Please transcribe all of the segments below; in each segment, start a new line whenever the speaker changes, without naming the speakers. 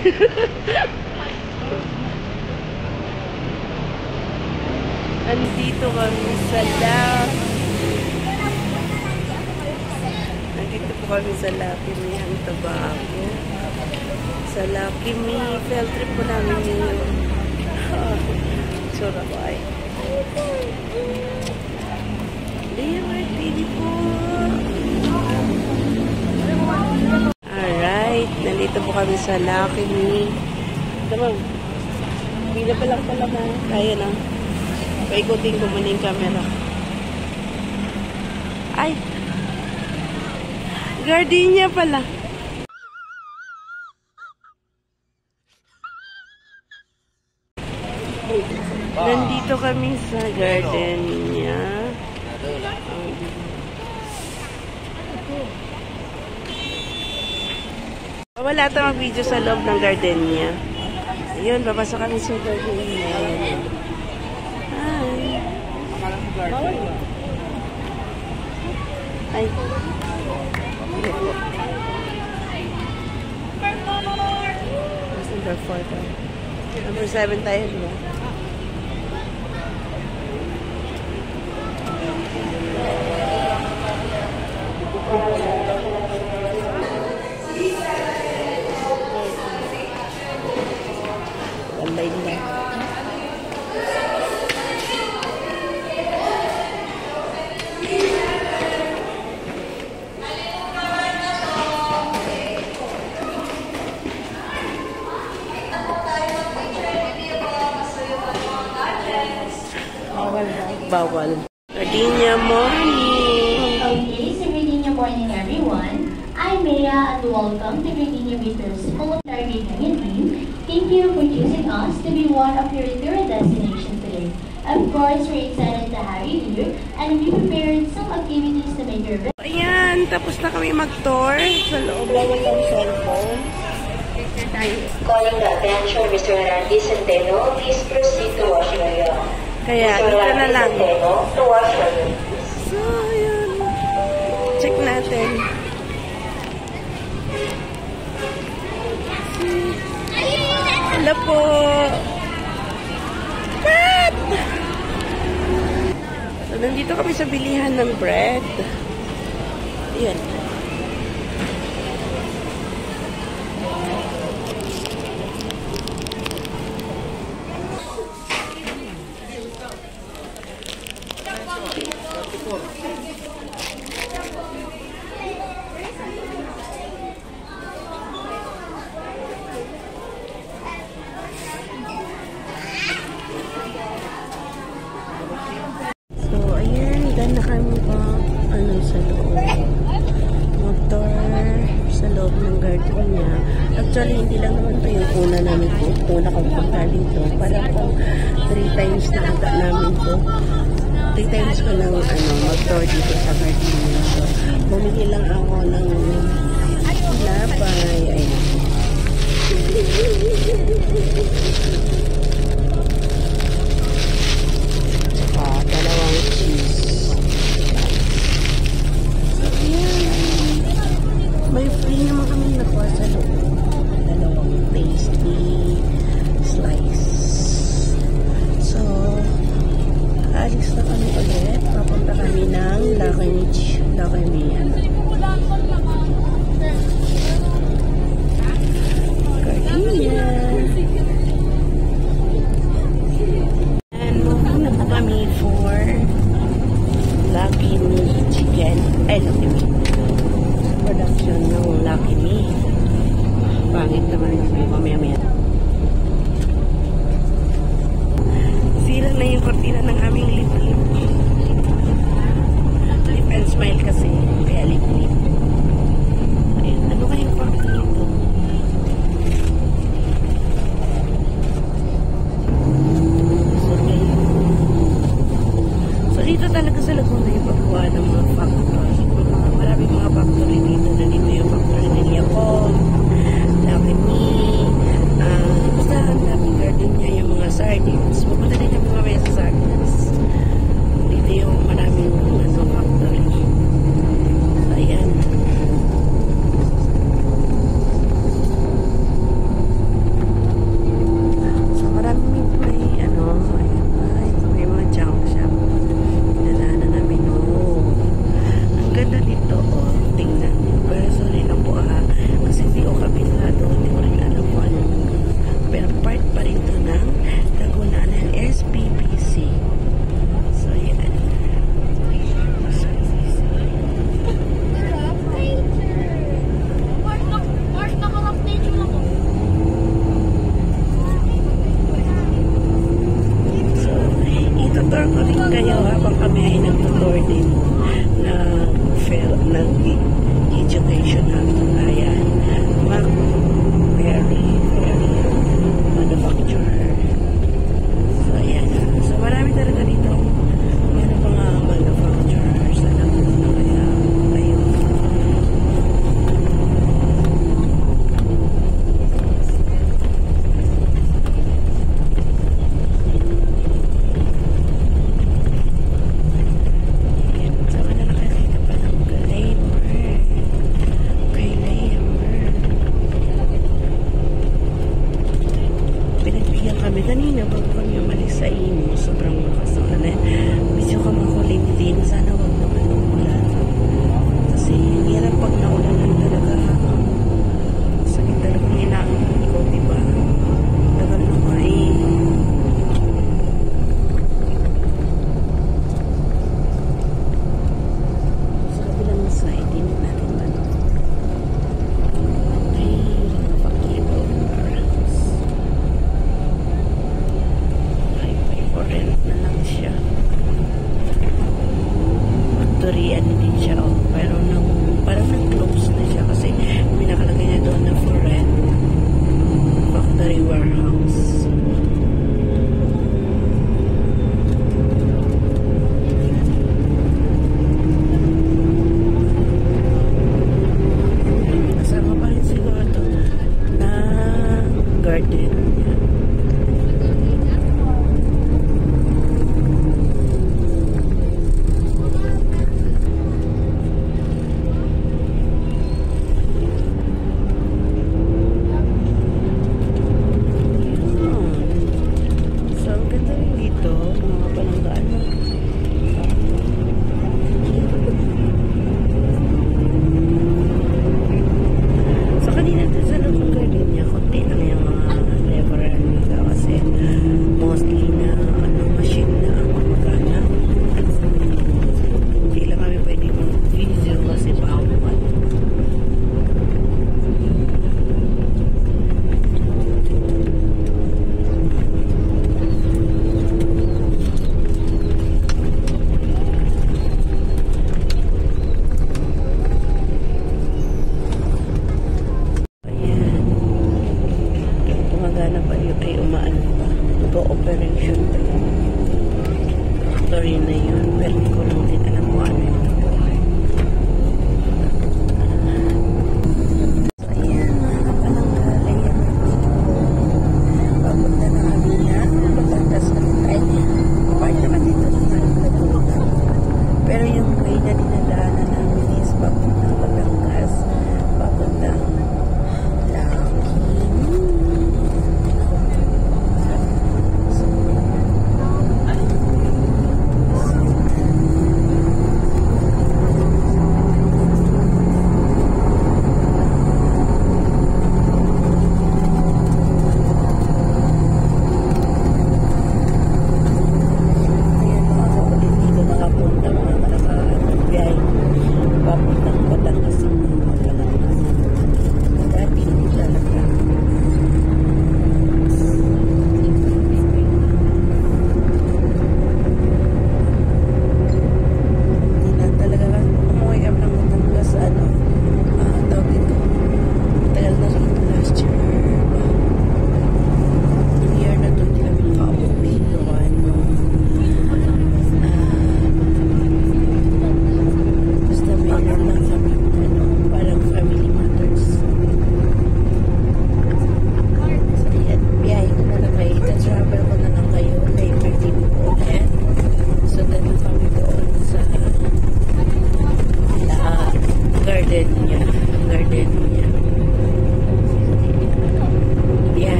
Andito kami sa Lucky Me, Tobago. Sa Lucky Me, field trip po namin ngayon. Surabay. Dear Martini po. Alright, nandito po kami sa Lucky Me. Tamang, pila pa lang pala na. Kaya na. Paikutin ko muna yung camera. Ay! Gardenia pala. Nandito kami sa Gardenia. Wala ito mag-video sa loob ng Gardenia. Ayun, papasok kami sa Gardenia. Ay. Number 4 tayo. Number 7 tayo, di ba? Online na. Bawal. Gardenia morning.
Okay, so Gardenia morning everyone. I'm Maya and welcome to Gardenia Middle School Target Team. Thank you for choosing us to be one of your tour destinations today. Of course, we're excited to have you here and we prepared some activities to make your visit.
Ayan, tapos na kami mag-tour sa loob ng cellphone.
Calling the attention, Mr. Randy Centeno, please proceed to wash area.
Kaya, dito na lang.
To wash area.
So, yun. Check natin. Hello po. Bread! So, nandito kami sa bilihan ng bread. Ayan. Actually, hindi lang naman ito yung una namin po. Una kami punta dito. Parang pong 3 times na ata namin po. 3 times ko lang mag-tour dito sa Gardenia. So, bumili lang ako ng labay. Ayan. Dalawang cheese. So, ayan. May free naman kami nakuha sa loob. Tasty slice. So, alis na kami ulit. Papunta kami ng Lucky Me. Gardenia. And moving na po kami for Lucky Me chicken. Lucky Me. Production ng Lucky Me. Pangit naman yung mamaya-maya. Sira na yung kortina ng aming lip and smile kasi. Kaya lip. Ayun, ano kayong pangit dito? So dito talaga sa Laguna yung paggawa ng mga factory. Maraming mga factory dito. Nandito yung factory ng Yakom. Lucky Me. Basta ang daming Gardenia yung mga sardines. Pupunta din yung mga mesa sardines. Dito yung maraming factory. So, ayan.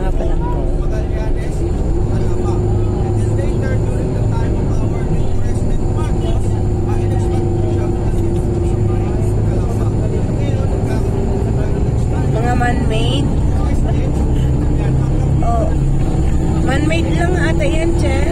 nga pala po.
Magallanes, Alaba. And then later, during the time of our new President Marcos, in-expand po siya mula sa Alaba. Ngayon, nagkakaroon sa
Mga man-made. Oh. Man-made lang ata yan, Che.